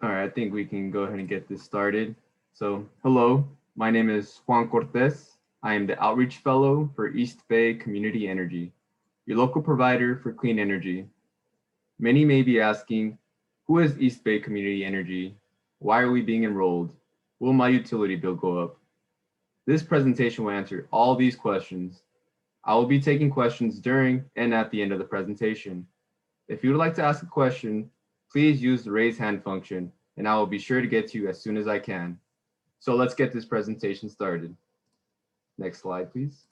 All right, I think we can go ahead and get this started. So, hello, my name is Juan Cortez. I am the Outreach Fellow for East Bay Community Energy, your local provider for clean energy. Many may be asking, who is East Bay Community Energy? Why are we being enrolled? Will my utility bill go up? This presentation will answer all these questions. I will be taking questions during and at the end of the presentation. If you would like to ask a question, please use the raise hand function, and I will be sure to get to you as soon as I can. So let's get this presentation started. Next slide, please.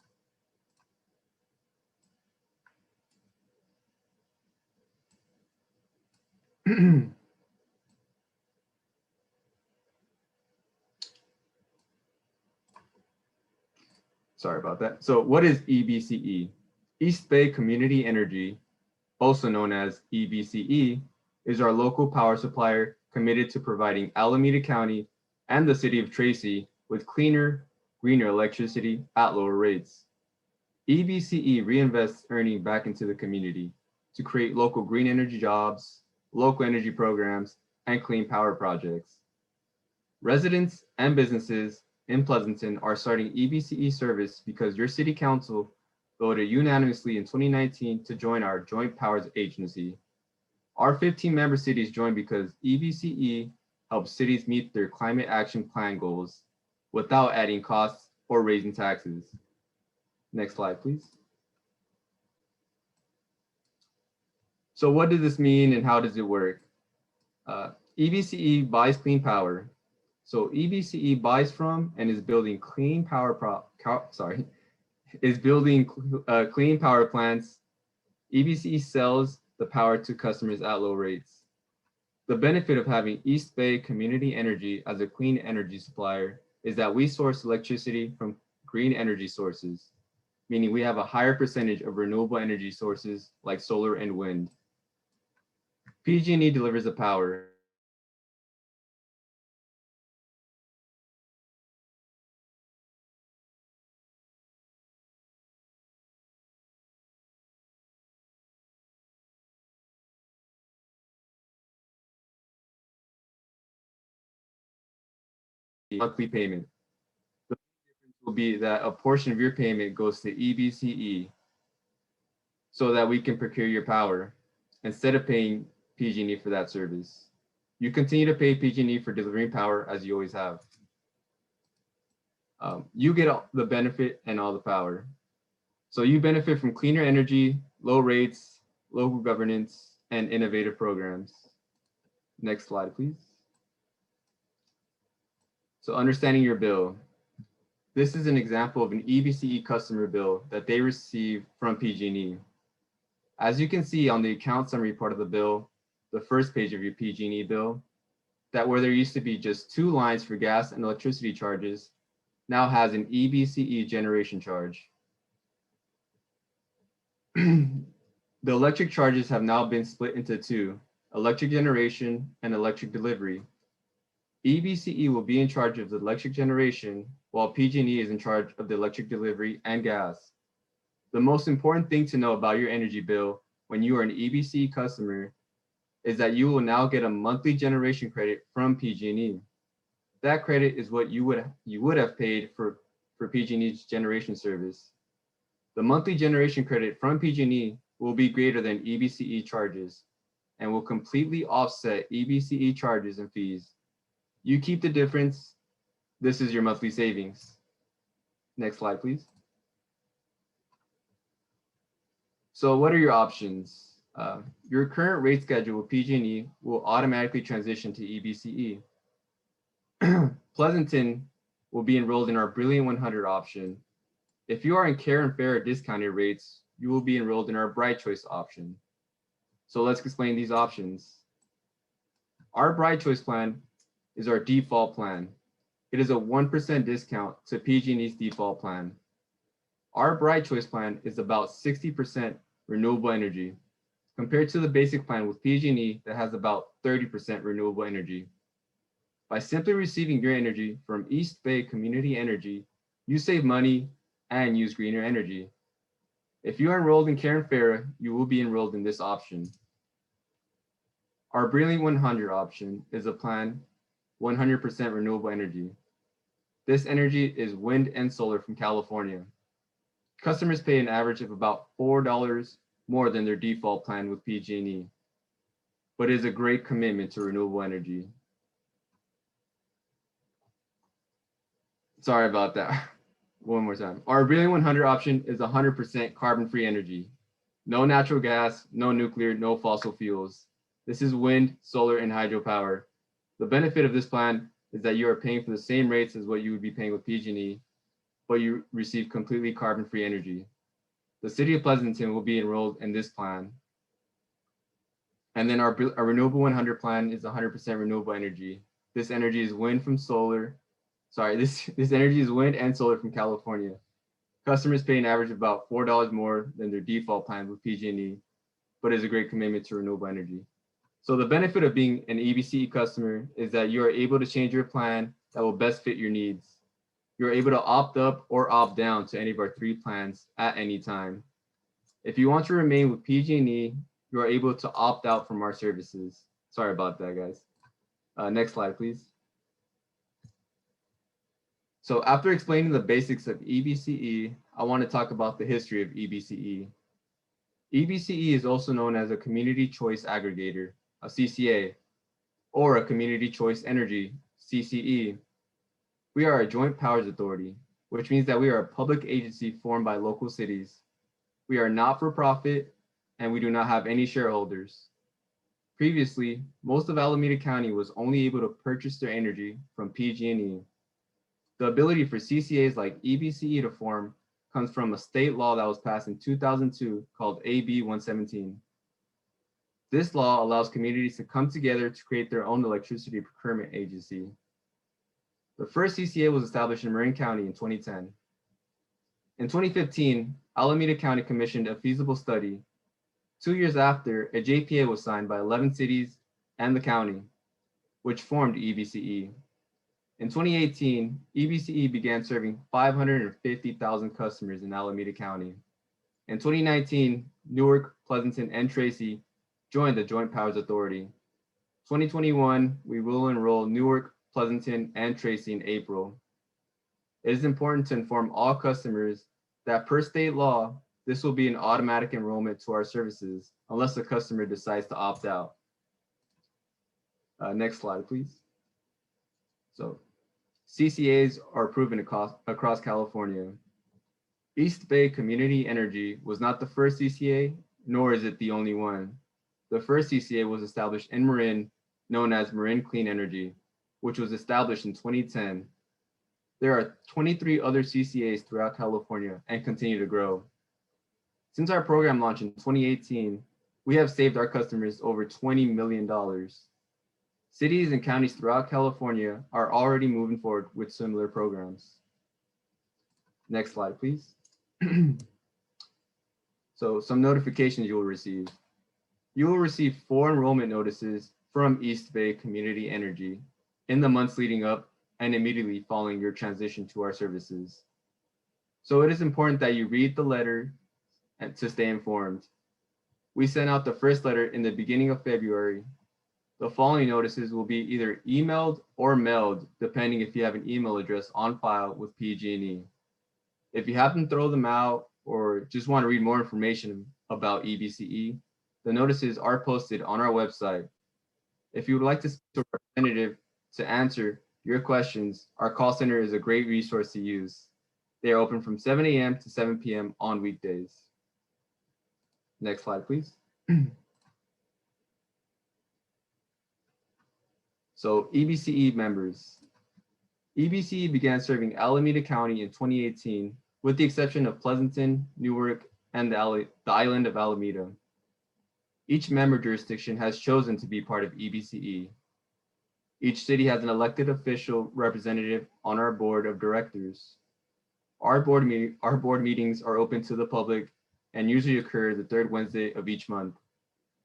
Sorry about that. So what is EBCE? East Bay Community Energy, also known as EBCE, is our local power supplier committed to providing Alameda County and the city of Tracy with cleaner, greener electricity at lower rates. EBCE reinvests earning back into the community to create local green energy jobs, local energy programs, and clean power projects. Residents and businesses in Pleasanton are starting EBCE service because your city council voted unanimously in 2019 to join our Joint Powers Agency. Our 15-member cities joined because EBCE helps cities meet their climate action plan goals without adding costs or raising taxes. Next slide, please. So what does this mean and how does it work? EBCE buys clean power. So EBCE buys from and is building clean power clean power plants. EBCE sells the power to customers at low rates. The benefit of having East Bay Community Energy as a clean energy supplier is that we source electricity from green energy sources, meaning we have a higher percentage of renewable energy sources like solar and wind. PG&E delivers the power. Monthly payment. The difference will be that a portion of your payment goes to EBCE so that we can procure your power instead of paying PG&E for that service. You continue to pay PG&E for delivering power as you always have. You get all the benefit and all the power. So you benefit from cleaner energy, low rates, local governance, and innovative programs. Next slide, please. So understanding your bill. This is an example of an EBCE customer bill that they receive from PG&E. As you can see on the account summary part of the bill, the first page of your PG&E bill, that where there used to be just 2 lines for gas and electricity charges, now has an EBCE generation charge. The electric charges have now been split into 2, electric generation and electric delivery. EBCE will be in charge of the electric generation, while PG&E is in charge of the electric delivery and gas. The most important thing to know about your energy bill when you are an EBCE customer is that you will now get a monthly generation credit from PG&E. That credit is what you would have paid for PG&E's generation service. The monthly generation credit from PG&E will be greater than EBCE charges and will completely offset EBCE charges and fees. You keep the difference. This is your monthly savings. Next slide, please. So what are your options? Your current rate schedule with PG&E will automatically transition to EBCE. Pleasanton will be enrolled in our Brilliant 100 option. If you are in Care and Fair discounted rates, you will be enrolled in our Bright Choice option. So let's explain these options. Our Bright Choice plan is our default plan. It is a 1% discount to PG&E's default plan. Our Bright Choice plan is about 60% renewable energy, compared to the basic plan with PG&E that has about 30% renewable energy. By simply receiving your energy from East Bay Community Energy, you save money and use greener energy. If you are enrolled in Care and Fair, you will be enrolled in this option. Our Brilliant 100 option is a plan 100% renewable energy. This energy is wind and solar from California. Customers pay an average of about $4 more than their default plan with PG&E, but is a great commitment to renewable energy. Sorry about that. One more time. Our Brilliant 100 option is 100% carbon-free energy. No natural gas, no nuclear, no fossil fuels. This is wind, solar, and hydropower. The benefit of this plan is that you are paying for the same rates as what you would be paying with PG&E, but you receive completely carbon-free energy. The city of Pleasanton will be enrolled in this plan. And then our Renewable 100 plan is 100% renewable energy. This energy is wind from solar. Sorry, this energy is wind and solar from California. Customers pay an average of about $4 more than their default plan with PG&E, but is a great commitment to renewable energy. So the benefit of being an EBCE customer is that you are able to change your plan that will best fit your needs. You're able to opt up or opt down to any of our 3 plans at any time. If you want to remain with PG&E, you are able to opt out from our services. Sorry about that, guys. Next slide, please. So after explaining the basics of EBCE, I want to talk about the history of EBCE. EBCE is also known as a Community Choice Aggregator, a CCA, or a Community Choice Energy, CCE. We are a joint powers authority, which means that we are a public agency formed by local cities. We are not for profit, and we do not have any shareholders. Previously, most of Alameda County was only able to purchase their energy from PG&E. The ability for CCAs like EBCE to form comes from a state law that was passed in 2002 called AB 117. This law allows communities to come together to create their own electricity procurement agency. The first CCA was established in Marin County in 2010. In 2015, Alameda County commissioned a feasible study. 2 years after, a JPA was signed by 11 cities and the county, which formed EBCE. In 2018, EBCE began serving 550,000 customers in Alameda County. In 2019, Newark, Pleasanton, and Tracy joined the Joint Powers Authority. 2021, we will enroll Newark, Pleasanton, and Tracy in April. It is important to inform all customers that per state law, this will be an automatic enrollment to our services unless the customer decides to opt out. Next slide, please. So CCAs are proven across California. East Bay Community Energy was not the first CCA, nor is it the only one. The first CCA was established in Marin, known as Marin Clean Energy, which was established in 2010. There are 23 other CCAs throughout California and continue to grow. Since our program launched in 2018, we have saved our customers over $20 million. Cities and counties throughout California are already moving forward with similar programs. Next slide, please. So some notifications you will receive. You will receive 4 enrollment notices from East Bay Community Energy in the months leading up and immediately following your transition to our services. So it is important that you read the letter and to stay informed. We sent out the first letter in the beginning of February. The following notices will be either emailed or mailed, depending if you have an email address on file with PG&E. If you happen to throw them out or just want to read more information about EBCE, the notices are posted on our website. If you would like to speak to a representative to answer your questions, our call center is a great resource to use. They are open from 7 a.m. to 7 p.m. on weekdays. Next slide, please. So EBCE members. EBCE began serving Alameda County in 2018, with the exception of Pleasanton, Newark, and the island of Alameda. Each member jurisdiction has chosen to be part of EBCE. Each city has an elected official representative on our board of directors. Our board meetings are open to the public and usually occur the 3rd Wednesday of each month.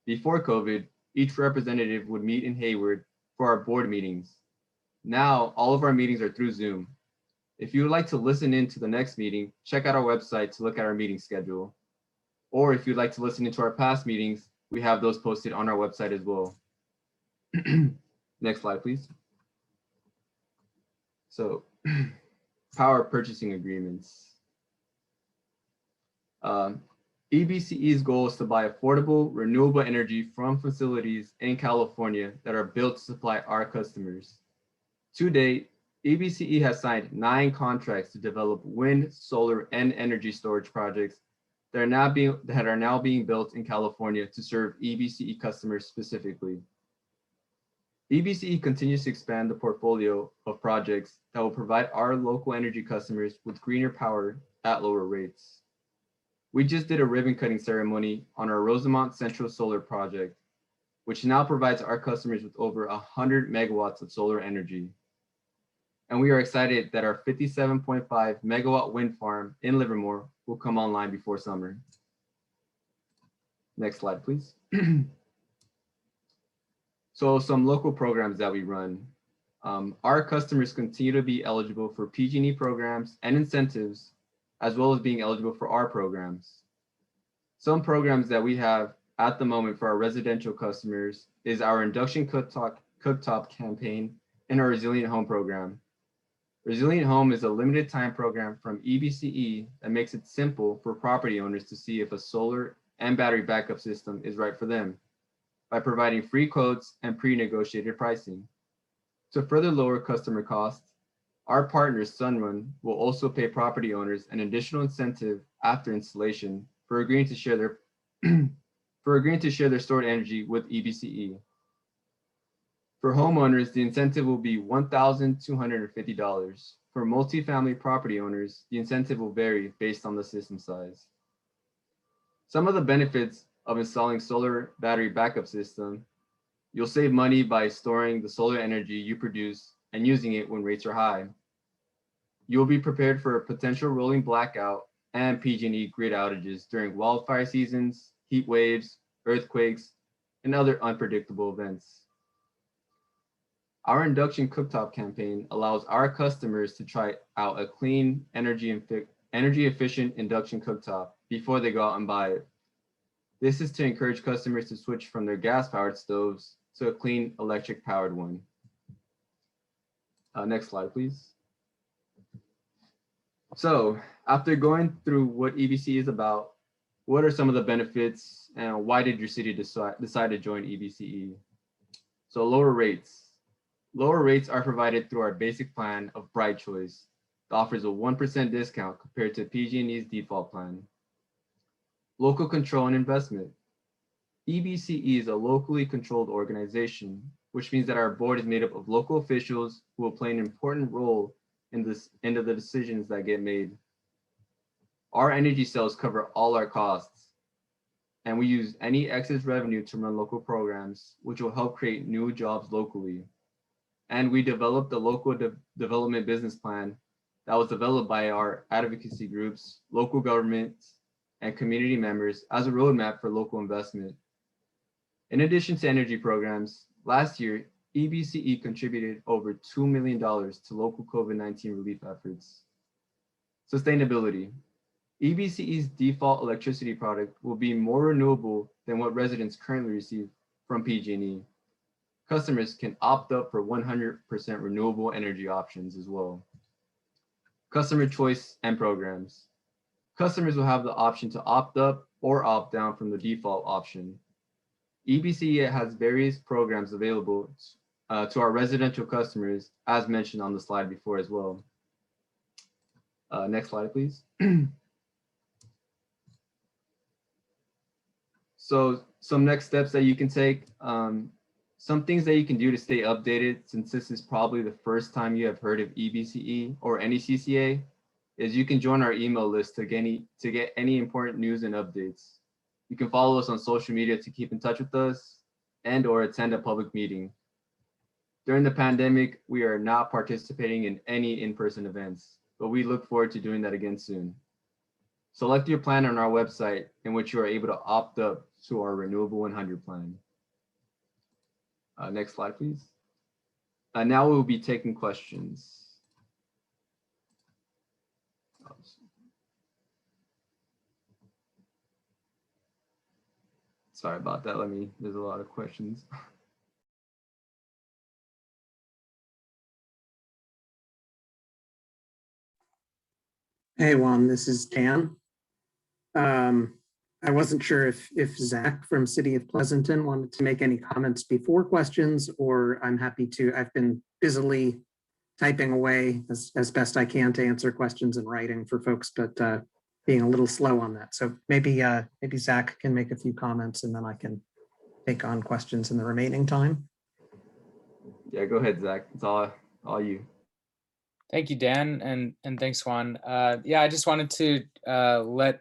Before COVID, each representative would meet in Hayward for our board meetings. Now, all of our meetings are through Zoom. If you would like to listen in to the next meeting, check out our website to look at our meeting schedule. Or if you'd like to listen into our past meetings, we have those posted on our website as well. Next slide, please. So power purchasing agreements. EBCE's goal is to buy affordable, renewable energy from facilities in California that are built to supply our customers. To date, EBCE has signed 9 contracts to develop wind, solar, and energy storage projects that are now being built in California to serve EBCE customers specifically. EBCE continues to expand the portfolio of projects that will provide our local energy customers with greener power at lower rates. We just did a ribbon cutting ceremony on our Rosamont Central Solar project, which now provides our customers with over 100 megawatts of solar energy. And we are excited that our 57.5 megawatt wind farm in Livermore will come online before summer. Next slide, please. So some local programs that we run. Our customers continue to be eligible for PG&E programs and incentives, as well as being eligible for our programs. Some programs that we have at the moment for our residential customers is our induction cooktop campaign and our Resilient Home program. Resilient Home is a limited time program from EBCE that makes it simple for property owners to see if a solar and battery backup system is right for them by providing free quotes and pre-negotiated pricing. To further lower customer costs, our partner Sunrun will also pay property owners an additional incentive after installation for agreeing to share their stored energy with EBCE. For homeowners, the incentive will be $1,250. For multifamily property owners, the incentive will vary based on the system size. Some of the benefits of installing solar battery backup system: you'll save money by storing the solar energy you produce and using it when rates are high. You'll be prepared for a potential rolling blackout and PG&E grid outages during wildfire seasons, heat waves, earthquakes, and other unpredictable events. Our induction cooktop campaign allows our customers to try out a clean, energy efficient induction cooktop before they go out and buy it. This is to encourage customers to switch from their gas-powered stoves to a clean electric-powered one. Next slide, please. So after going through what EBCE is about, what are some of the benefits and why did your city decide to join EBCE? So lower rates. Lower rates are provided through our basic plan of Bright Choice that offers a 1% discount compared to PG&E's default plan. Local control and investment. EBCE is a locally controlled organization, which means that our board is made up of local officials who will play an important role in the decisions that get made. Our energy sales cover all our costs, and we use any excess revenue to run local programs, which will help create new jobs locally. And we developed a local development business plan that was developed by our advocacy groups, local governments, and community members as a roadmap for local investment. In addition to energy programs, last year, EBCE contributed over $2 million to local COVID-19 relief efforts. Sustainability. EBCE's default electricity product will be more renewable than what residents currently receive from PG&E. Customers can opt up for 100% renewable energy options as well. Customer choice and programs. Customers will have the option to opt up or opt down from the default option. EBCE has various programs available to our residential customers, as mentioned on the slide before as well. Next slide, please. So some next steps that you can take. Some things that you can do to stay updated, since this is probably the first time you have heard of EBCE or any CCA, is you can join our email list to get any important news and updates. You can follow us on social media to keep in touch with us and/or attend a public meeting. During the pandemic, we are not participating in any in-person events, but we look forward to doing that again soon. Select your plan on our website in which you are able to opt up to our Renewable 100 plan. Next slide, please. Now we will be taking questions. Sorry about that. There's a lot of questions. Hey, Juan, this is Dan. I wasn't sure if Zach from City of Pleasanton wanted to make any comments before questions, or I'm happy to. I've been busily typing away as best I can to answer questions in writing for folks, but being a little slow on that. So maybe Zach can make a few comments and then I can take on questions in the remaining time. Yeah, go ahead, Zach. It's all you. Thank you, Dan, and thanks, Juan. Yeah, I just wanted to let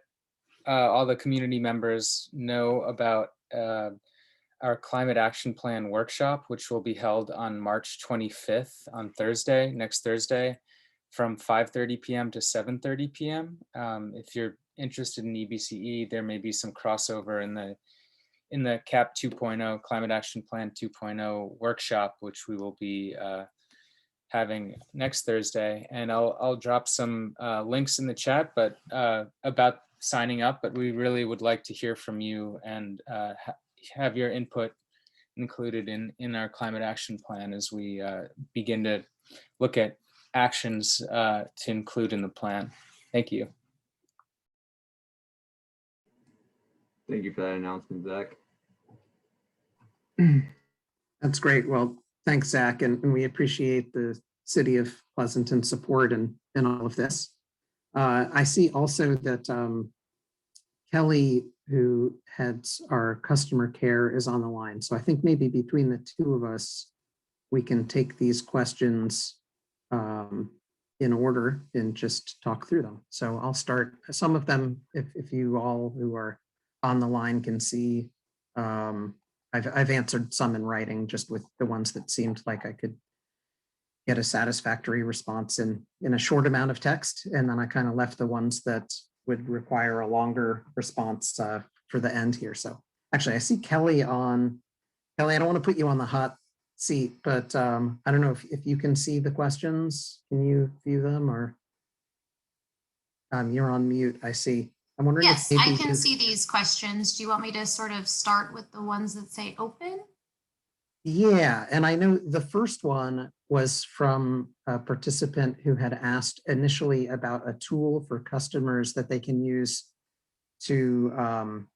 all the community members know about our Climate Action Plan workshop, which will be held on March 25th on Thursday, next Thursday, from 5:30 p.m. to 7:30 p.m. If you're interested in EBCE, there may be some crossover in the CAP 2.0, Climate Action Plan 2.0 workshop, which we will be having next Thursday, and I'll drop some links in the chat, but about signing up. But we really would like to hear from you and have your input included in our climate action plan as we begin to look at actions to include in the plan. Thank you. Thank you for that announcement, Zach. That's great. Well, thanks, Zach, and we appreciate the City of Pleasanton support in all of this. I see also that Kelly, who heads our customer care, is on the line. So I think maybe between the two of us, we can take these questions in order and just talk through them. So I'll start some of them if you all who are on the line can see. I've answered some in writing, just with the ones that seemed like I could get a satisfactory response in a short amount of text. And then I kind of left the ones that would require a longer response for the end here. So actually I see Kelly on. Kelly, I don't want to put you on the hot seat, but I don't know if you can see the questions. Can you view them, or you're on mute, I see. I'm wondering yes, if I can see these questions. Do you want me to sort of start with the ones that say open? Yeah, and I know the first one was from a participant who had asked initially about a tool for customers that they can use to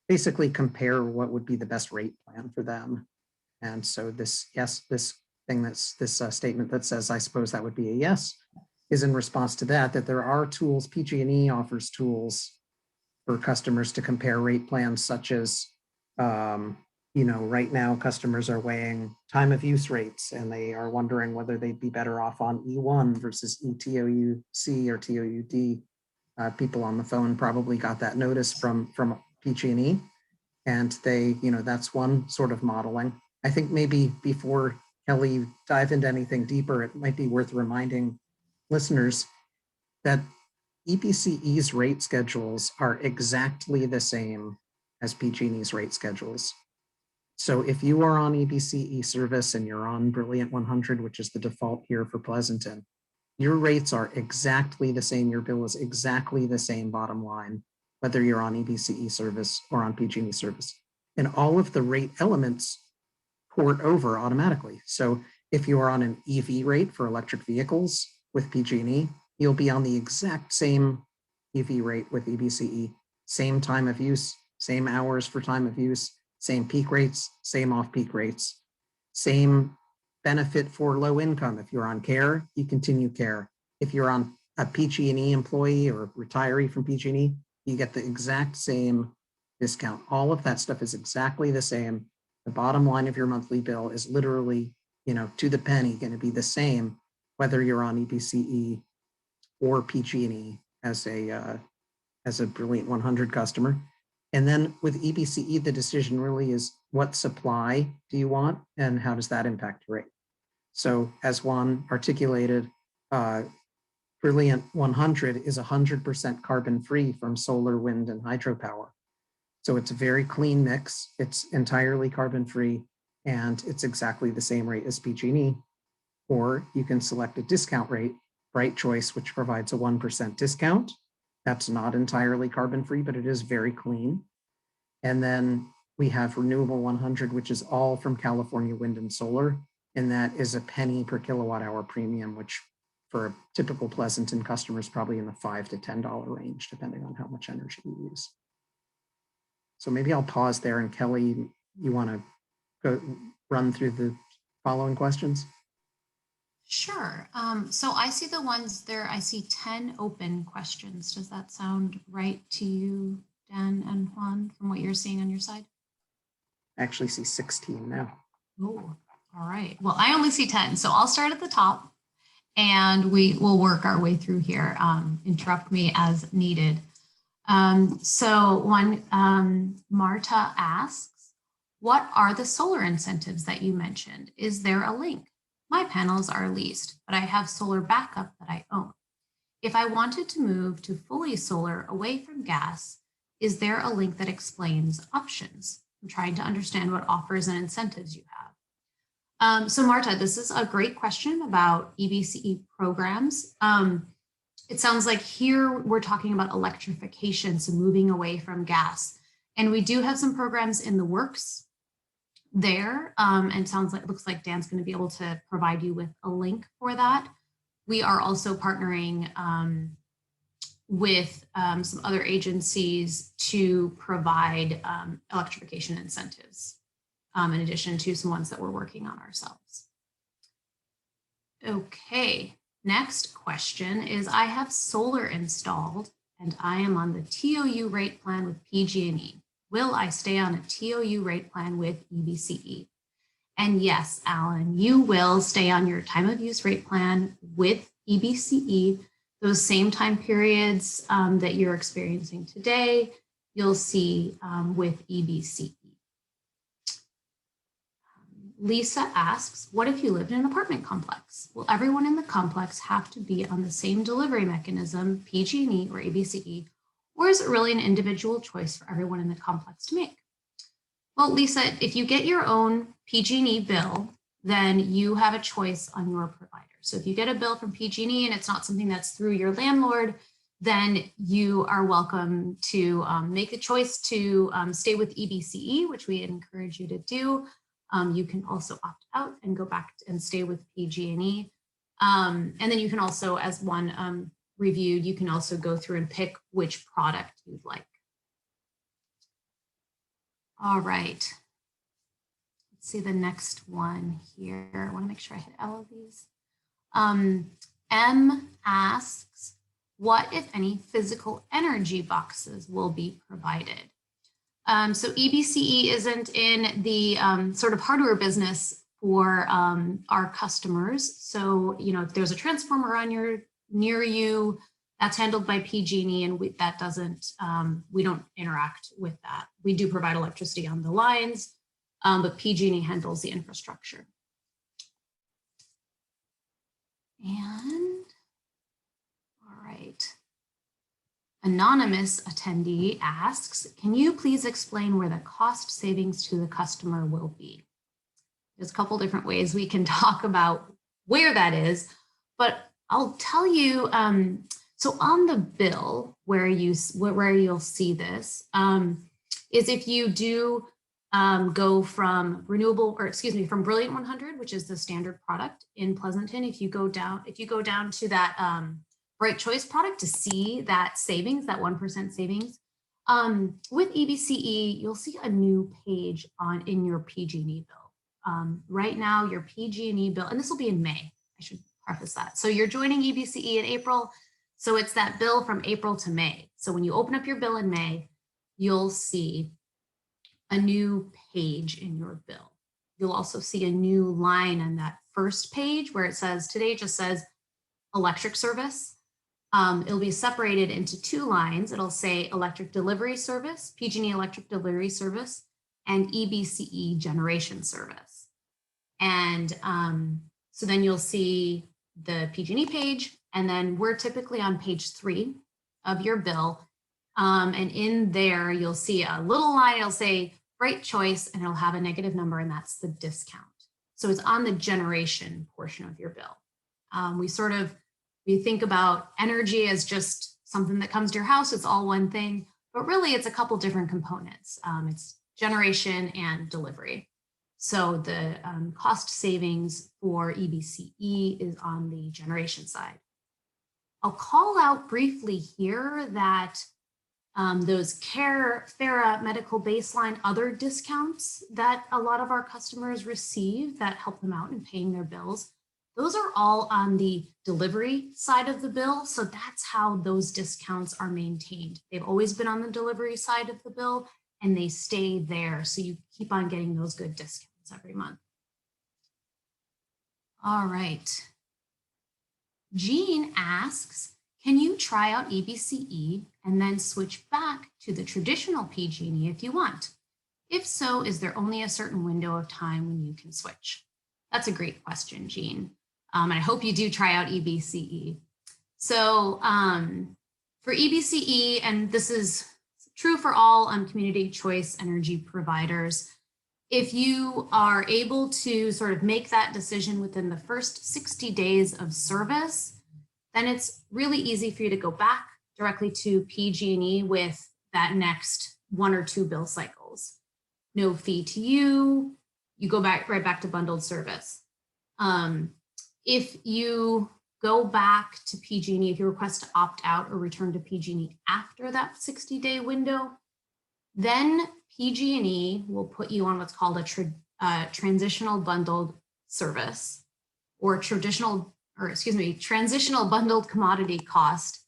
basically compare what would be the best rate plan for them. And so this statement that says, I suppose that would be a yes, is in response to that there are tools. PG&E offers tools for customers to compare rate plans, such as, right now customers are weighing time of use rates, and they are wondering whether they'd be better off on E1 versus ETOUC or TOUD. People on the phone probably got that notice from PG&E, and they, that's one sort of modeling. I think maybe before Kelly dive into anything deeper, it might be worth reminding listeners that EBCE's rate schedules are exactly the same as PG&E's rate schedules. So if you are on EBCE service and you're on Brilliant 100, which is the default here for Pleasanton, your rates are exactly the same. Your bill is exactly the same, bottom line, whether you're on EBCE service or on PG&E service. And all of the rate elements port over automatically. So if you are on an EV rate for electric vehicles with PG&E, you'll be on the exact same EV rate with EBCE, same time of use, same hours for time of use, same peak rates, same off-peak rates, same benefit for low income. If you're on care, you continue care. If you're on a PG&E employee or retiree from PG&E, you get the exact same discount. All of that stuff is exactly the same. The bottom line of your monthly bill is literally, to the penny, going to be the same, whether you're on EBCE or PG&E as a Brilliant 100 customer. And then with EBCE, the decision really is, what supply do you want and how does that impact your rate? So as Juan articulated, Brilliant 100 is 100% carbon free from solar, wind, and hydropower. So it's a very clean mix. It's entirely carbon free, and it's exactly the same rate as PG&E. Or you can select a discount rate, Bright Choice, which provides a 1% discount. That's not entirely carbon free, but it is very clean. And then we have Renewable 100, which is all from California wind and solar. And that is a penny per kilowatt hour premium, which for a typical Pleasanton customer is probably in the $5 to $10 range, depending on how much energy you use. So maybe I'll pause there, and Kelly, you want to go run through the following questions? Sure. So I see the ones there. I see 10 open questions. Does that sound right to you, Dan and Juan, from what you're seeing on your side? I actually see 16 now. Oh, all right. Well, I only see 10. So I'll start at the top and we will work our way through here. Interrupt me as needed. So Marta asks, what are the solar incentives that you mentioned? Is there a link? My panels are leased, but I have solar backup that I own. If I wanted to move to fully solar away from gas, is there a link that explains options? I'm trying to understand what offers and incentives you have. So Marta, this is a great question about EBCE programs. It sounds like here we're talking about electrification, so moving away from gas. And we do have some programs in the works there, and looks like Dan's going to be able to provide you with a link for that. We are also partnering with some other agencies to provide electrification incentives, in addition to some ones that we're working on ourselves. Okay, next question is, I have solar installed and I am on the TOU rate plan with PG&E. Will I stay on a TOU rate plan with EBCE? And yes, Alan, you will stay on your time of use rate plan with EBCE. Those same time periods that you're experiencing today, you'll see with EBCE. Lisa asks, what if you lived in an apartment complex? Will everyone in the complex have to be on the same delivery mechanism, PG&E or EBCE? Or is it really an individual choice for everyone in the complex to make? Well, Lisa, if you get your own PG&E bill, then you have a choice on your provider. So if you get a bill from PG&E and it's not something that's through your landlord, then you are welcome to make the choice to stay with EBCE, which we encourage you to do. You can also opt out and go back and stay with PG&E. And then you can also, as one reviewed, you can also go through and pick which product you'd like. All right. Let's see the next one here. I want to make sure I hit all of these. M asks, what, if any, physical energy boxes will be provided? So EBCE isn't in the sort of hardware business for our customers. So, you know, if there's a transformer on near you, that's handled by PG&E, and we don't interact with that. We do provide electricity on the lines, but PG&E handles the infrastructure. And all right. Anonymous attendee asks, can you please explain where the cost savings to the customer will be? There's a couple different ways we can talk about where that is, but I'll tell you, so on the bill where you'll see this is if you do go from Renewable, or excuse me, from Brilliant 100, which is the standard product in Pleasanton, if you go down to that Bright Choice product to see that savings, that 1% savings, with EBCE, you'll see a new page in your PG&E bill. Right now, your PG&E bill, and this will be in May, I should preface that. So you're joining EBCE in April, so it's that bill from April to May. So when you open up your bill in May, you'll see a new page in your bill. You'll also see a new line on that first page where it says, today it just says electric service. It'll be separated into two lines. It'll say electric delivery service, PG&E electric delivery service, and EBCE generation service. And so then you'll see the PG&E page, and then we're typically on page 3 of your bill. And in there, you'll see a little line, it'll say Bright Choice, and it'll have a negative number, and that's the discount. So it's on the generation portion of your bill. We think about energy as just something that comes to your house, it's all one thing, but really it's a couple different components. It's generation and delivery. So the cost savings for EBCE is on the generation side. I'll call out briefly here that those FARA medical baseline other discounts that a lot of our customers receive that help them out in paying their bills, those are all on the delivery side of the bill. So that's how those discounts are maintained. They've always been on the delivery side of the bill and they stay there. So you keep on getting those good discounts every month. All right. Jean asks, can you try out EBCE and then switch back to the traditional PG&E if you want? If so, is there only a certain window of time when you can switch? That's a great question, Jean. And I hope you do try out EBCE. So for EBCE, and this is true for all community choice energy providers, if you are able to sort of make that decision within the first 60 days of service, then it's really easy for you to go back directly to PG&E with that next 1 or 2 bill cycles. No fee to you, you go back right back to bundled service. If you go back to PG&E, if you request to opt out or return to PG&E after that 60-day window, then PG&E will put you on what's called a transitional bundled service, or transitional bundled commodity cost.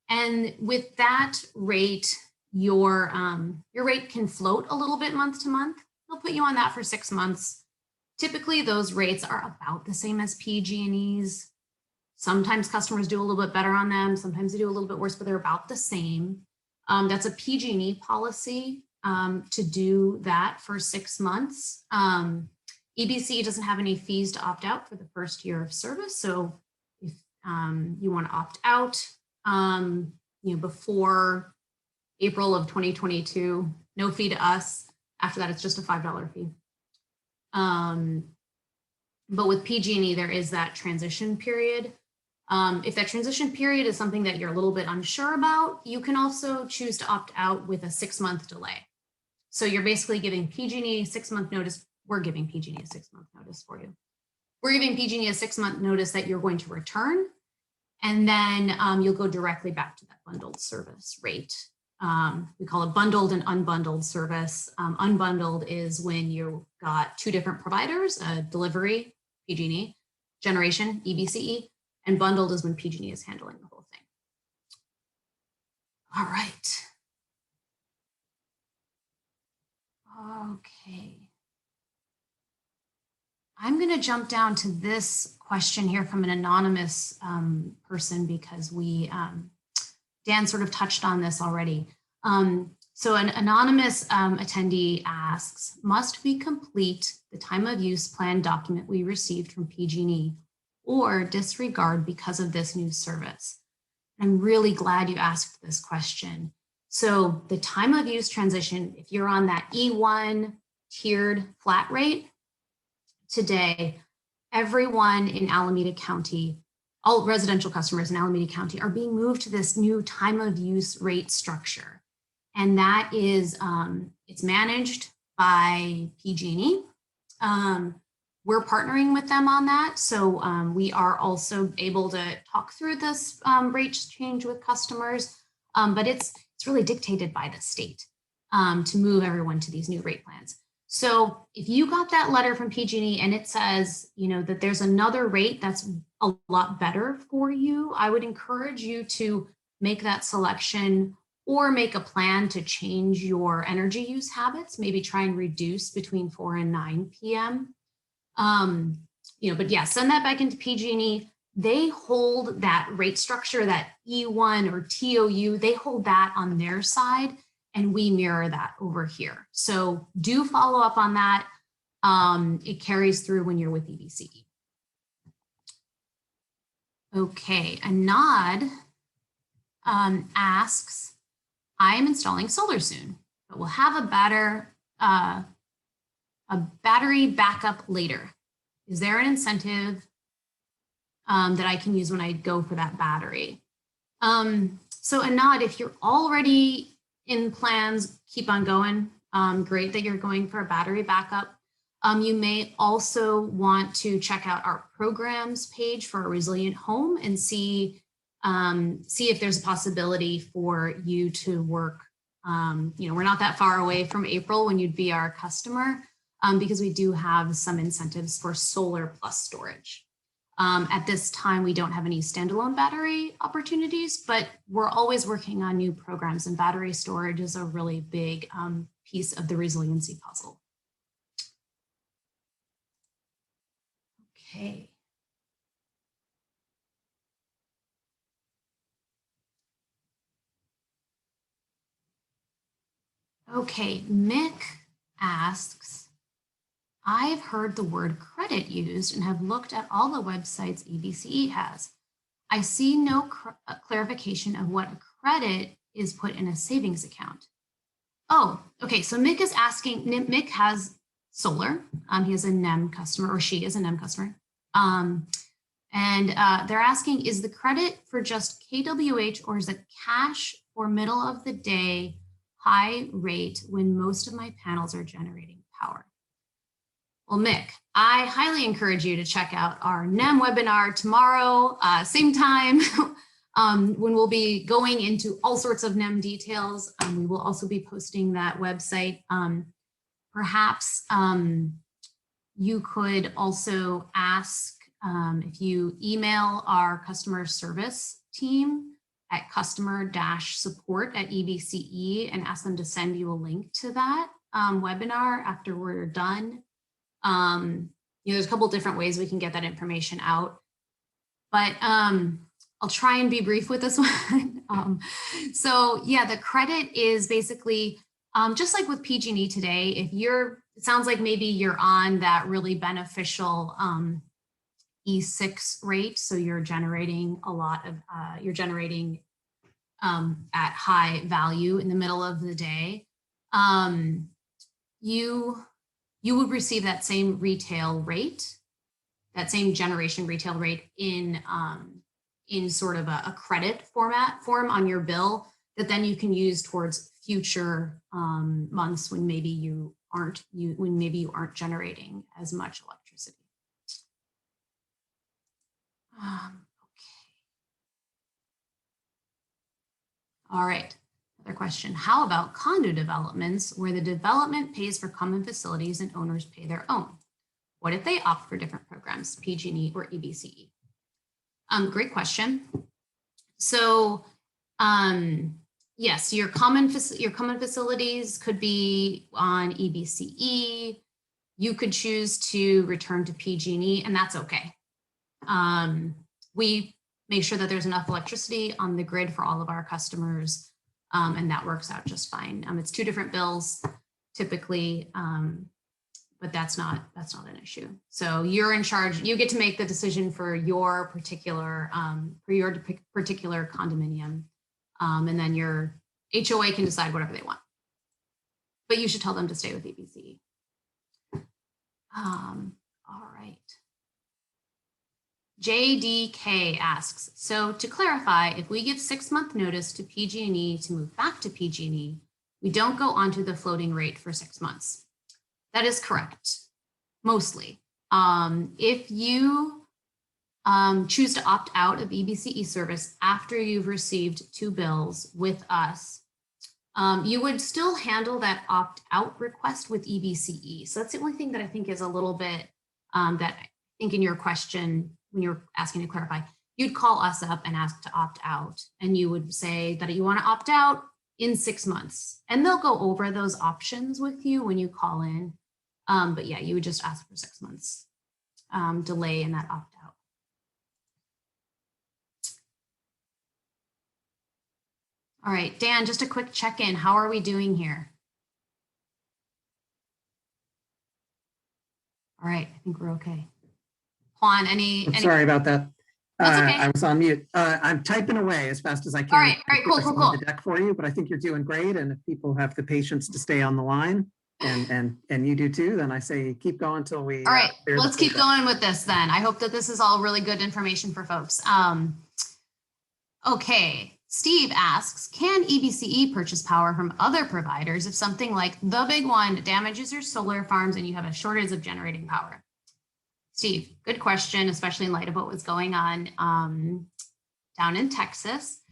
And with that rate, your rate can float a little bit month to month. They'll put you on that for 6 months. Typically, those rates are about the same as PG&E's. Sometimes customers do a little bit better on them. Sometimes they do a little bit worse, but they're about the same. That's a PG&E policy to do that for 6 months. EBCE doesn't have any fees to opt out for the first year of service. So if you want to opt out before April of 2022, no fee to us. After that, it's just a $5 fee. But with PG&E, there is that transition period. If that transition period is something that you're a little bit unsure about, you can also choose to opt out with a 6-month delay. So you're basically giving PG&E 6-month notice. We're giving PG&E a 6-month notice for you. We're giving PG&E a 6-month notice that you're going to return, and then you'll go directly back to that bundled service rate. We call it bundled and unbundled service. Unbundled is when you've got 2 different providers, delivery, PG&E, generation, EBCE, and bundled is when PG&E is handling the whole thing. All right. Okay. I'm going to jump down to this question here from an anonymous person because Dan sort of touched on this already. So an anonymous attendee asks, must we complete the time of use plan document we received from PG&E or disregard because of this new service? I'm really glad you asked this question. So the time of use transition, if you're on that E1 tiered flat rate today, everyone in Alameda County, all residential customers in Alameda County are being moved to this new time of use rate structure. And that is, it's managed by PG&E. We're partnering with them on that. So we are also able to talk through this rate change with customers, but it's really dictated by the state to move everyone to these new rate plans. So if you got that letter from PG&E and it says, that there's another rate that's a lot better for you, I would encourage you to make that selection or make a plan to change your energy use habits, maybe try and reduce between 4 and 9 p.m. But yeah, send that back into PG&E. They hold that rate structure, that E1 or TOU, they hold that on their side, and we mirror that over here. So do follow up on that. It carries through when you're with EBCE. Okay, Anad asks, I am installing solar soon, but will have a battery backup later. Is there an incentive that I can use when I go for that battery? So Anad, if you're already in plans, keep on going. Great that you're going for a battery backup. You may also want to check out our programs page for a resilient home and see if there's a possibility for you to work. We're not that far away from April when you'd be our customer, because we do have some incentives for solar plus storage. At this time, we don't have any standalone battery opportunities, but we're always working on new programs, and battery storage is a really big piece of the resiliency puzzle. Okay. Okay, Mick asks, I've heard the word credit used and have looked at all the websites EBCE has. I see no clarification of what credit is put in a savings account. Oh, okay, so Mick is asking, Mick has solar. He is a NEM customer, or she is a NEM customer. They're asking, is the credit for just KWH, or is it cash for middle of the day high rate when most of my panels are generating power? Well, Mick, I highly encourage you to check out our NEM webinar tomorrow, same time, when we'll be going into all sorts of NEM details. We will also be posting that website. Perhaps you could also ask if you email our customer service team at customer-support@EBCE and ask them to send you a link to that webinar after we're done. There's a couple different ways we can get that information out, but I'll try and be brief with this one. So yeah, the credit is basically just like with PG&E today. If it sounds like maybe you're on that really beneficial E6 rate, so you're generating a lot of at high value in the middle of the day. You would receive that same retail rate, that same generation retail rate in sort of a credit form on your bill that then you can use towards future months when maybe you aren't generating as much electricity. Okay. All right. Another question. How about condo developments where the development pays for common facilities and owners pay their own? What if they opt for different programs, PG&E or EBCE? Great question. So yes, your common facilities could be on EBCE. You could choose to return to PG&E, and that's okay. We make sure that there's enough electricity on the grid for all of our customers, and that works out just fine. It's two different bills typically, but that's not an issue. So you're in charge. You get to make the decision for your particular condominium, and then your HOA can decide whatever they want. But you should tell them to stay with EBCE. All right. JDK asks, so to clarify, if we give 6-month notice to PG&E to move back to PG&E, we don't go onto the floating rate for 6 months. That is correct, mostly. If you choose to opt out of EBCE service after you've received 2 bills with us, you would still handle that opt-out request with EBCE. So that's the only thing that I think is a little bit that I think in your question, when you're asking to clarify, you'd call us up and ask to opt out, and you would say that you want to opt out in 6 months, and they'll go over those options with you when you call in. But yeah, you would just ask for 6 months delay in that opt out. All right, Dan, just a quick check-in. How are we doing here? All right, I think we're okay. Juan, any Sorry about that. That's okay. I was on mute. I'm typing away as fast as I can. All right, cool. The deck for you, but I think you're doing great. And if people have the patience to stay on the line, and you do too, then I say keep going until we. All right, let's keep going with this then. I hope that this is all really good information for folks. Okay, Steve asks, can EBCE purchase power from other providers if something like the big one damages your solar farms and you have a shortage of generating power? Steve, good question, especially in light of what was going on down in Texas.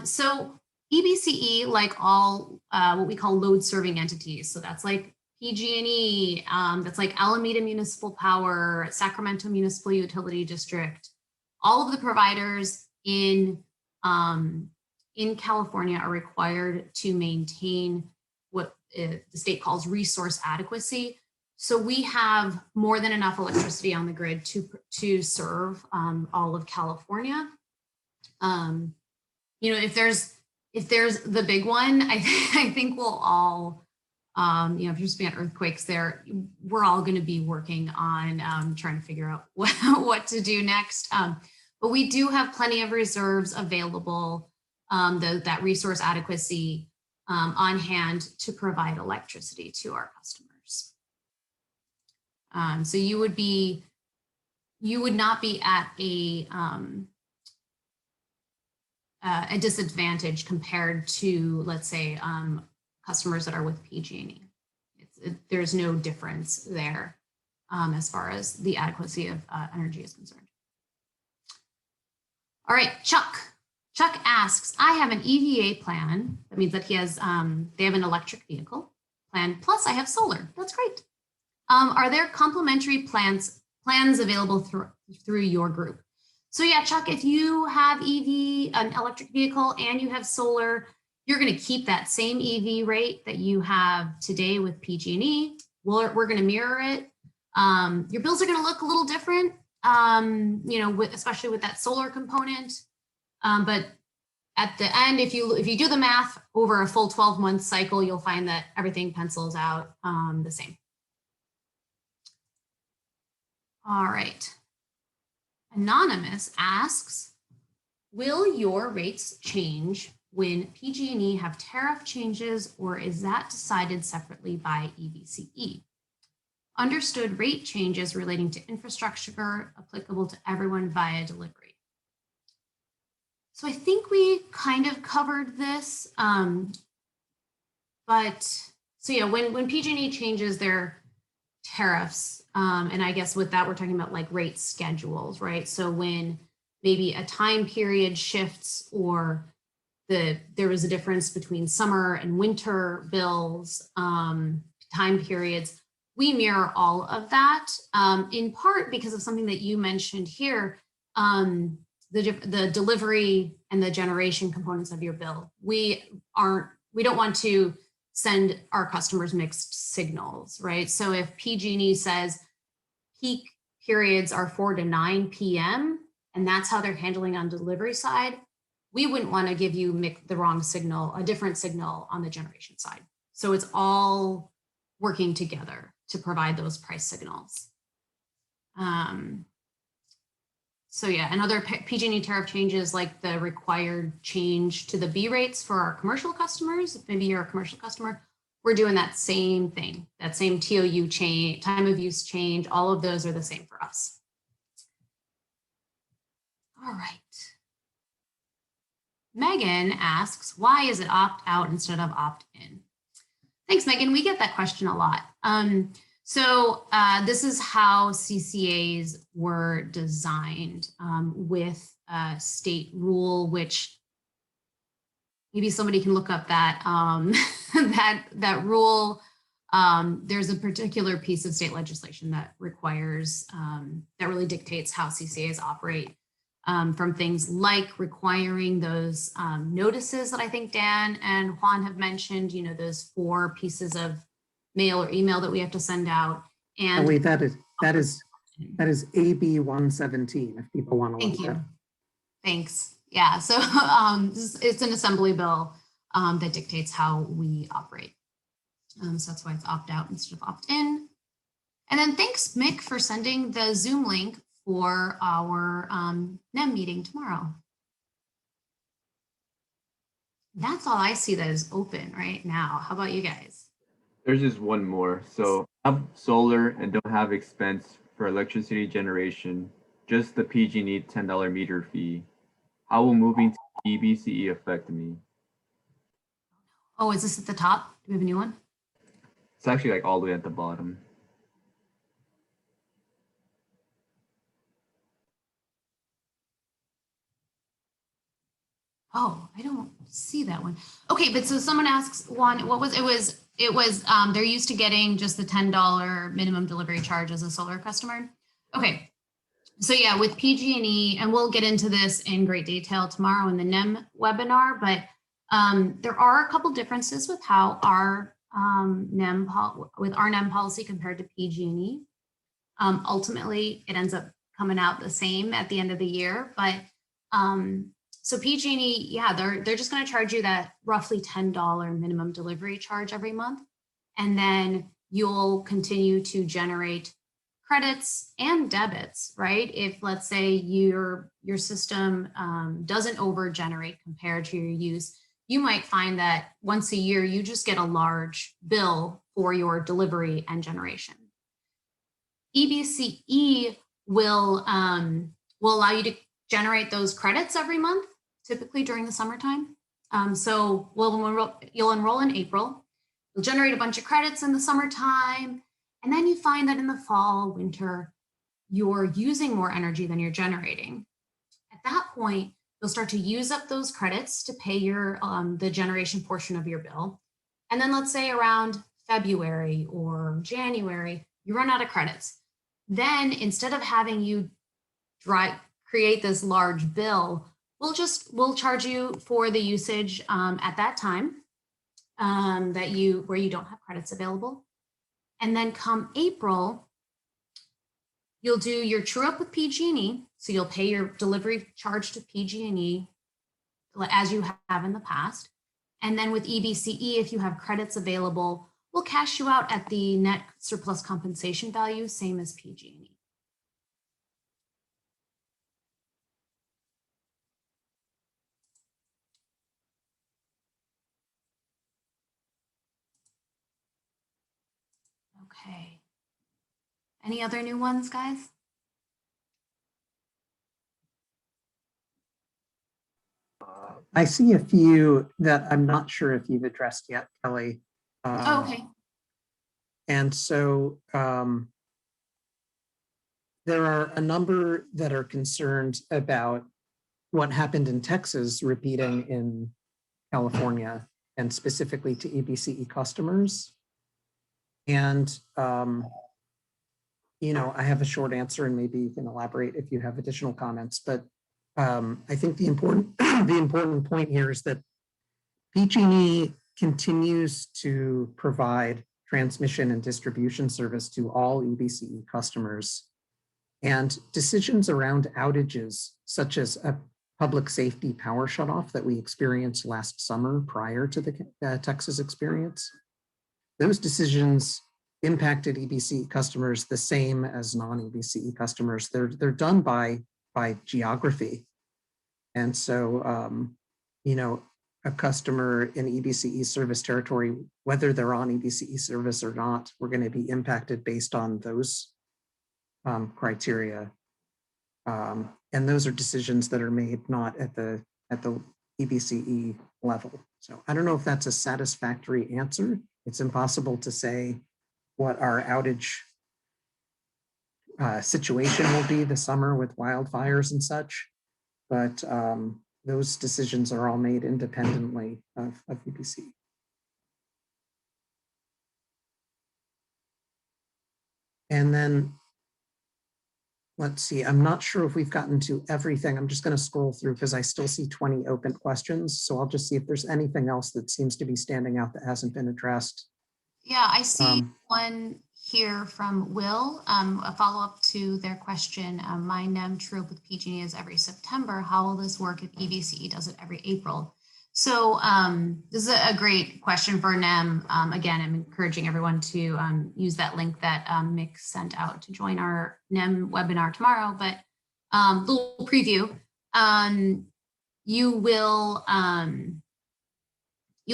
So EBCE, like all what we call load serving entities, so that's like PG&E, that's like Alameda Municipal Power, Sacramento Municipal Utility District, all of the providers in California are required to maintain what the state calls resource adequacy. So we have more than enough electricity on the grid to serve all of California. You know, if there's the big one, I think we'll all, you know, if you're speaking about earthquakes there, we're all going to be working on trying to figure out what to do next. But we do have plenty of reserves available, that resource adequacy on hand to provide electricity to our customers. So you would not be at a disadvantage compared to, let's say, customers that are with PG&E. There's no difference there as far as the adequacy of energy is concerned. All right, Chuck. Chuck asks, I have an EVA plan. That means that he has, they have an electric vehicle plan, plus I have solar. That's great. Are there complementary plans available through your group? So yeah, Chuck, if you have an electric vehicle, and you have solar, you're going to keep that same EV rate that you have today with PG&E. We're going to mirror it. Your bills are going to look a little different, you know, especially with that solar component. But at the end, if you do the math over a full 12-month cycle, you'll find that everything pencils out the same. All right. Anonymous asks, will your rates change when PG&E have tariff changes, or is that decided separately by EBCE? Understood rate changes relating to infrastructure applicable to everyone via delivery. So I think we kind of covered this, but so yeah, when PG&E changes their tariffs, and I guess with that, we're talking about like rate schedules, right? So when maybe a time period shifts, or there was a difference between summer and winter bills, time periods, we mirror all of that, in part because of something that you mentioned here, the delivery and the generation components of your bill. We don't want to send our customers mixed signals, right? So if PG&E says peak periods are 4 to 9 p.m., and that's how they're handling on delivery side, we wouldn't want to give you the wrong signal, a different signal on the generation side. So it's all working together to provide those price signals. So yeah, and other PG&E tariff changes, like the required change to the B rates for our commercial customers. If maybe you're a commercial customer, we're doing that same thing, that same TOU change, time of use change, all of those are the same for us. All right. Megan asks, why is it opt out instead of opt in? Thanks, Megan. We get that question a lot. So this is how CCAs were designed with a state rule, which maybe somebody can look up that that rule. There's a particular piece of state legislation that requires, that really dictates how CCAs operate, from things like requiring those notices that I think Dan and Juan have mentioned, you know, those 4 pieces of mail or email that we have to send out. And wait, that is AB 117, if people want to look. Thank you. Thanks. Yeah, so it's an assembly bill that dictates how we operate. So that's why it's opt out instead of opt in. And then thanks, Mick, for sending the Zoom link for our NEM meeting tomorrow. That's all I see that is open right now. How about you guys? There's just one more. So have solar and don't have expense for electricity generation, just the PG&E $10 meter fee. How will moving to EBCE affect me? Oh, is this at the top? Do we have a new one? It's actually like all the way at the bottom. Oh, I don't see that one. Okay, but so someone asks one, what was it was they're used to getting just the $10 minimum delivery charge as a solar customer. Okay. So yeah, with PG&E, and we'll get into this in great detail tomorrow in the NEM webinar, but there are a couple differences with how our NEM policy compared to PG&E. Ultimately, it ends up coming out the same at the end of the year, but so PG&E, yeah, they're just going to charge you that roughly $10 minimum delivery charge every month, and then you'll continue to generate credits and debits, right? If let's say your system doesn't over generate compared to your use, you might find that once a year you just get a large bill for your delivery and generation. EBCE will allow you to generate those credits every month, typically during the summertime. So you'll enroll in April. You'll generate a bunch of credits in the summertime. And then you find that in the fall, winter, you're using more energy than you're generating. At that point, you'll start to use up those credits to pay your the generation portion of your bill. And then let's say around February or January, you run out of credits. Then instead of having you create this large bill, we'll charge you for the usage at that time where you don't have credits available. And then come April, you'll do your true up with PG&E. So you'll pay your delivery charge to PG&E as you have in the past. And then with EBCE, if you have credits available, we'll cash you out at the net surplus compensation value, same as PG&E. Okay. Any other new ones, guys? I see a few that I'm not sure if you've addressed yet, Kelly. Okay. And so there are a number that are concerned about what happened in Texas repeating in California, and specifically to EBCE customers. And, you know, I have a short answer, and maybe you can elaborate if you have additional comments, but I think the important point here is that PG&E continues to provide transmission and distribution service to all EBCE customers, and decisions around outages, such as a public safety power shutoff that we experienced last summer prior to the Texas experience, those decisions impacted EBCE customers the same as non-EBCE customers. They're done by geography. And so, you know, a customer in EBCE service territory, whether they're on EBCE service or not, we're going to be impacted based on those criteria. And those are decisions that are made not at the EBCE level. So I don't know if that's a satisfactory answer. It's impossible to say what our outage situation will be this summer with wildfires and such, but those decisions are all made independently of EBCE. And then, let's see, I'm not sure if we've gotten to everything. I'm just going to scroll through because I still see 20 open questions. So I'll just see if there's anything else that seems to be standing out that hasn't been addressed. Yeah, I see one here from Will, a follow-up to their question. My NEM true up with PG&E is every September. How will this work if EBCE does it every April? So this is a great question for NEM. Again, I'm encouraging everyone to use that link that Mick sent out to join our NEM webinar tomorrow. But little preview, you'll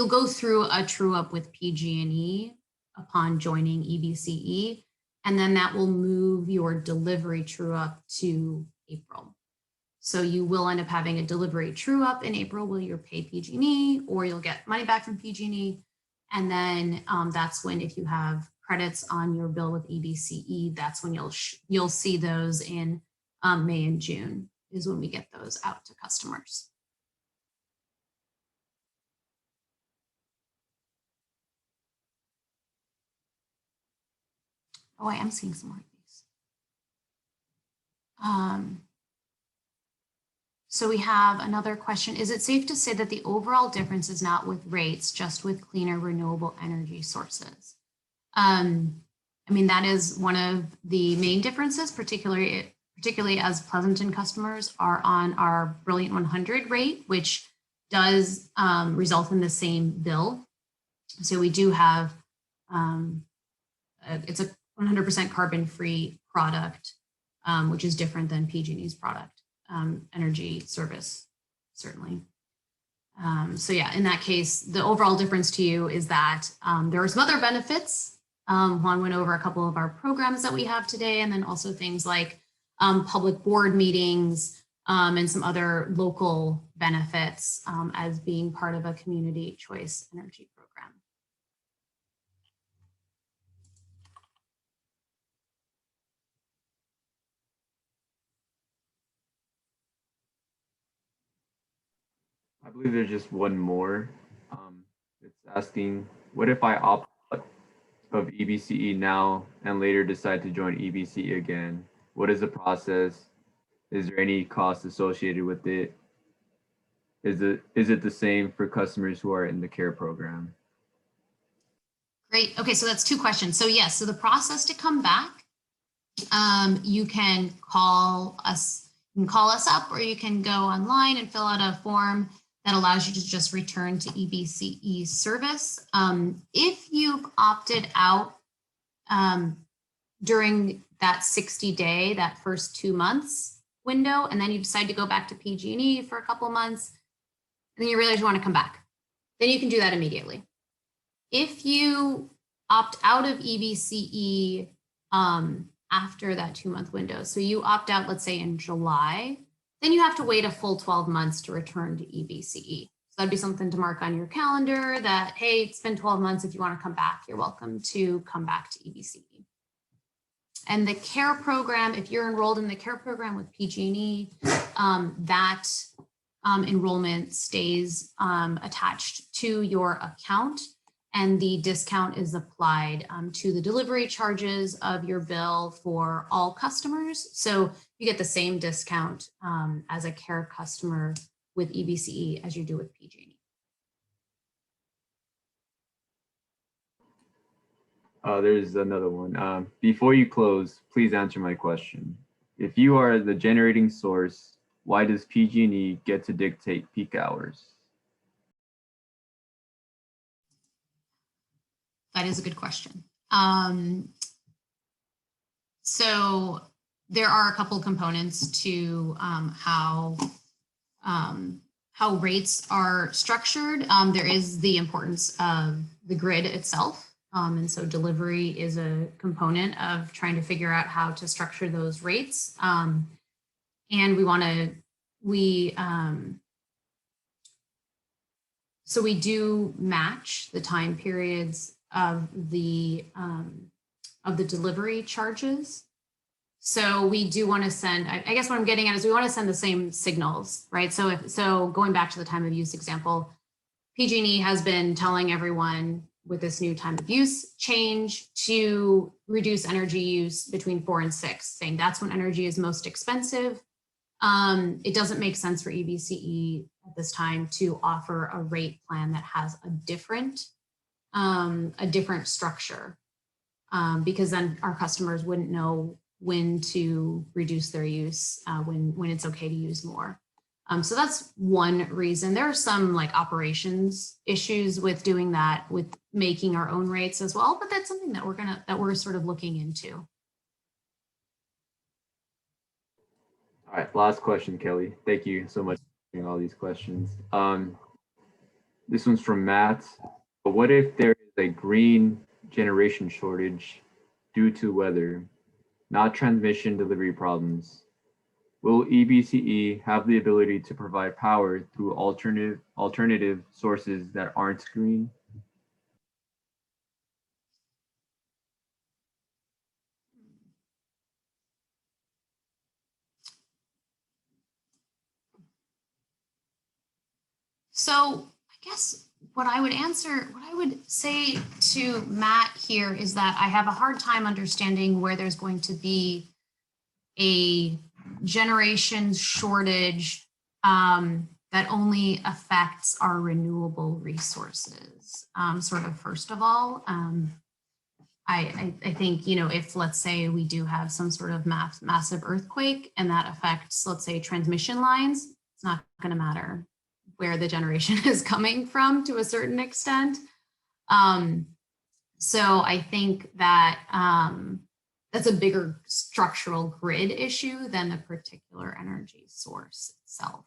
go through a true up with PG&E upon joining EBCE, and then that will move your delivery true up to April. So you will end up having a delivery true up in April where you'll pay PG&E, or you'll get money back from PG&E. And then that's when, if you have credits on your bill with EBCE, that's when you'll see those in May and June is when we get those out to customers. Oh, I am seeing some more of these. So we have another question. Is it safe to say that the overall difference is not with rates, just with cleaner renewable energy sources? I mean, that is one of the main differences, particularly as Pleasanton customers are on our Brilliant 100 rate, which does result in the same bill. So we do have, it's a 100% carbon-free product, which is different than PG&E's product, energy service, certainly. So yeah, in that case, the overall difference to you is that there are some other benefits. Juan went over a couple of our programs that we have today, and then also things like public board meetings and some other local benefits as being part of a community choice energy program. I believe there's just one more. It's asking, what if I opt out of EBCE now and later decide to join EBCE again? What is the process? Is there any cost associated with it? Is it the same for customers who are in the CARE program? Great. Okay, so that's two questions. So yes, so the process to come back, you can call us up, or you can go online and fill out a form that allows you to just return to EBCE service. If you've opted out during that 60-day, that first 2 months window, and then you decide to go back to PG&E for a couple months, and then you realize you want to come back, then you can do that immediately. If you opt out of EBCE after that 2-month window, so you opt out, let's say in July, then you have to wait a full 12 months to return to EBCE. So that'd be something to mark on your calendar that, hey, it's been 12 months. If you want to come back, you're welcome to come back to EBCE. And the CARE program, if you're enrolled in the CARE program with PG&E, that enrollment stays attached to your account, and the discount is applied to the delivery charges of your bill for all customers. So you get the same discount as a CARE customer with EBCE as you do with PG&E. There's another one. Before you close, please answer my question. If you are the generating source, why does PG&E get to dictate peak hours? That is a good question. So there are a couple components to how rates are structured. There is the importance of the grid itself. And so delivery is a component of trying to figure out how to structure those rates. And so we do match the time periods of the delivery charges. So we do want to send, I guess what I'm getting at is we want to send the same signals, right? So going back to the time of use example, PG&E has been telling everyone with this new time of use change to reduce energy use between 4 and 6, saying that's when energy is most expensive. It doesn't make sense for EBCE at this time to offer a rate plan that has a different structure, because then our customers wouldn't know when to reduce their use, when it's okay to use more. So that's one reason. There are some like operations issues with doing that, with making our own rates as well, but that's something that we're sort of looking into. All right, last question, Kelly. Thank you so much for answering all these questions. This one's from Matt. But what if there is a green generation shortage due to weather, not transmission delivery problems? will EBCE have the ability to provide power through alternative sources that aren't green? So I guess what I would say to Matt here is that I have a hard time understanding where there's going to be a generation shortage that only affects our renewable resources. Sort of first of all, I think, you know, if let's say we do have some sort of massive earthquake and that affects, let's say, transmission lines, it's not going to matter where the generation is coming from to a certain extent. So I think that that's a bigger structural grid issue than the particular energy source itself.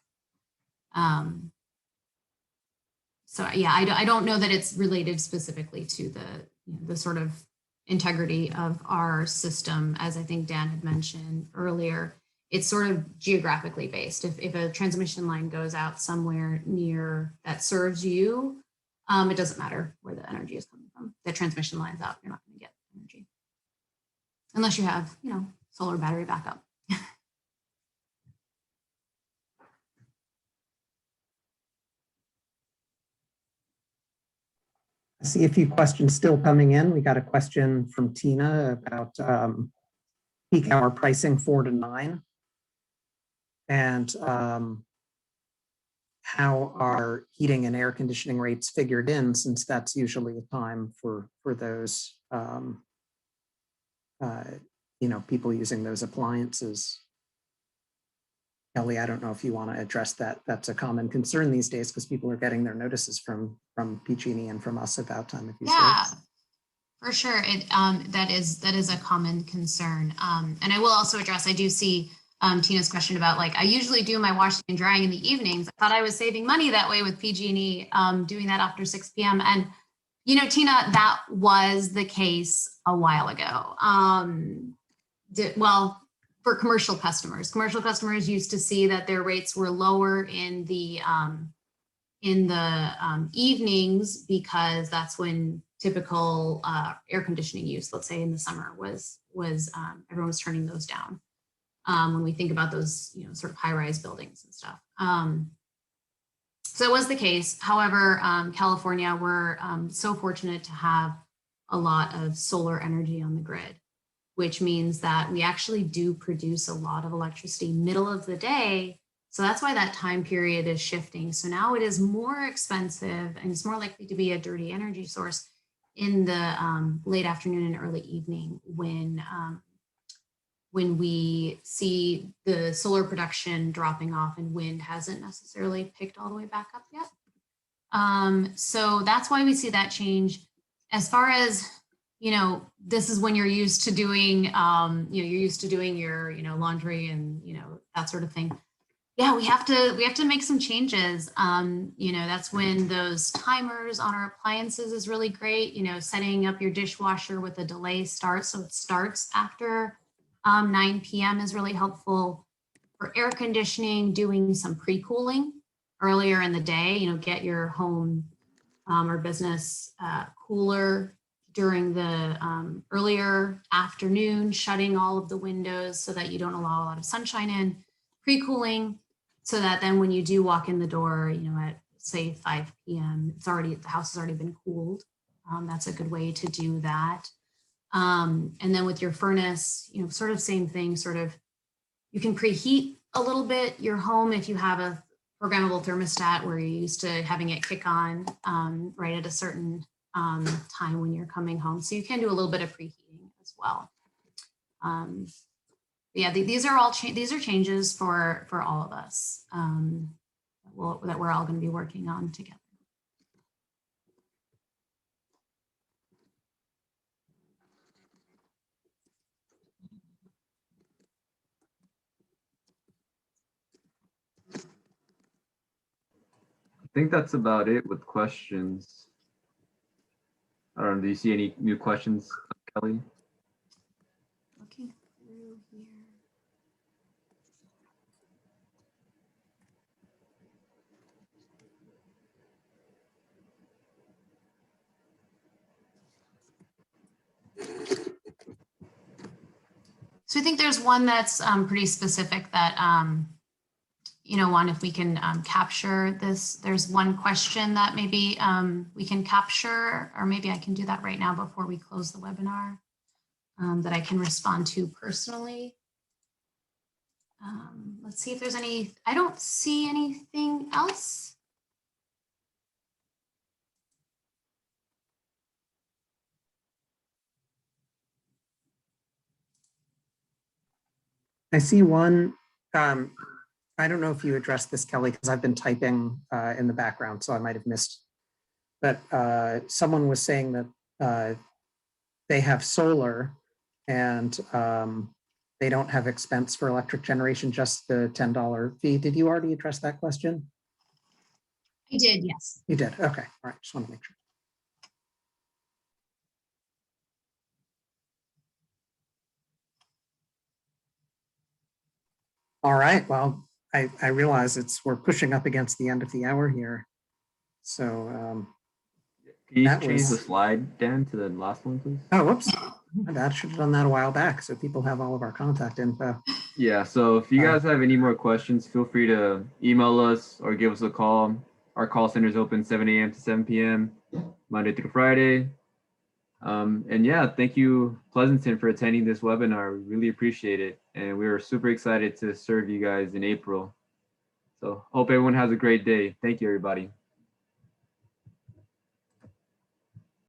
So yeah, I don't know that it's related specifically to the sort of integrity of our system, as I think Dan had mentioned earlier. It's sort of geographically based. If a transmission line goes out somewhere near that serves you, it doesn't matter where the energy is coming from. The transmission line's out, you're not going to get energy. Unless you have, you know, solar battery backup. I see a few questions still coming in. We got a question from Tina about peak hour pricing 4 to 9. And how are heating and air conditioning rates figured in, since that's usually a time for those, you know, people using those appliances. Kelly, I don't know if you want to address that. That's a common concern these days because people are getting their notices from PG&E and from us about time of use rates. For sure. That is a common concern. And I will also address, I do see Tina's question about, like, I usually do my washing and drying in the evenings. I thought I was saving money that way with PG&E, doing that after 6 p.m. And, you know, Tina, that was the case a while ago. Well, for commercial customers used to see that their rates were lower in the evenings, because that's when typical air conditioning use, let's say in the summer, was everyone was turning those down. When we think about those, you know, sort of high-rise buildings and stuff. So it was the case. However, California, we're so fortunate to have a lot of solar energy on the grid, which means that we actually do produce a lot of electricity middle of the day. So that's why that time period is shifting. So now it is more expensive and it's more likely to be a dirty energy source in the late afternoon and early evening when we see the solar production dropping off and wind hasn't necessarily picked all the way back up yet. So that's why we see that change. As far as, you know, this is when you're used to doing, you're used to doing your, laundry and, that sort of thing. Yeah, we have to make some changes. That's when those timers on our appliances is really great. Setting up your dishwasher with a delay start, so it starts after 9 p.m. is really helpful. For air conditioning, doing some pre-cooling earlier in the day. Get your home or business cooler during the earlier afternoon, shutting all of the windows so that you don't allow a lot of sunshine in. Pre-cooling, so that then when you do walk in the door, at say 5 p.m., the house has already been cooled. That's a good way to do that. And then with your furnace, sort of same thing, you can preheat a little bit your home if you have a programmable thermostat where you're used to having it kick on right at a certain time when you're coming home. So you can do a little bit of preheating as well. Yeah, these are changes for all of us that we're all going to be working on together. I think that's about it with questions. I don't know, do you see any new questions, Kelly? Looking through here. So I think there's one that's pretty specific that, Juan, if we can capture this, there's one question that maybe we can capture, or maybe I can do that right now before we close the webinar, that I can respond to personally. Let's see if there's any, I don't see anything else. I see one. I don't know if you addressed this, Kelly, because I've been typing in the background, so I might have missed. But someone was saying that they have solar and they don't have expense for electric generation, just the $10 fee. Did you already address that question? I did, yes. You did. Okay. All right. Just want to make sure. All right. Well, I realize we're pushing up against the end of the hour here. So Can you that change the was- slide, Dan, to the last one, please? oh, whoops. My bad. Should have done that a while back so people have all of our contact info. Yeah, so if you guys have any more questions, feel free to email us or give us a call. Our call center is open 7 a.m. to 7 p.m. Monday through Friday. And yeah, thank you, Pleasanton, for attending this webinar. We really appreciate it. And we are super excited to serve you guys in April. So hope everyone has a great day. Thank you, everybody.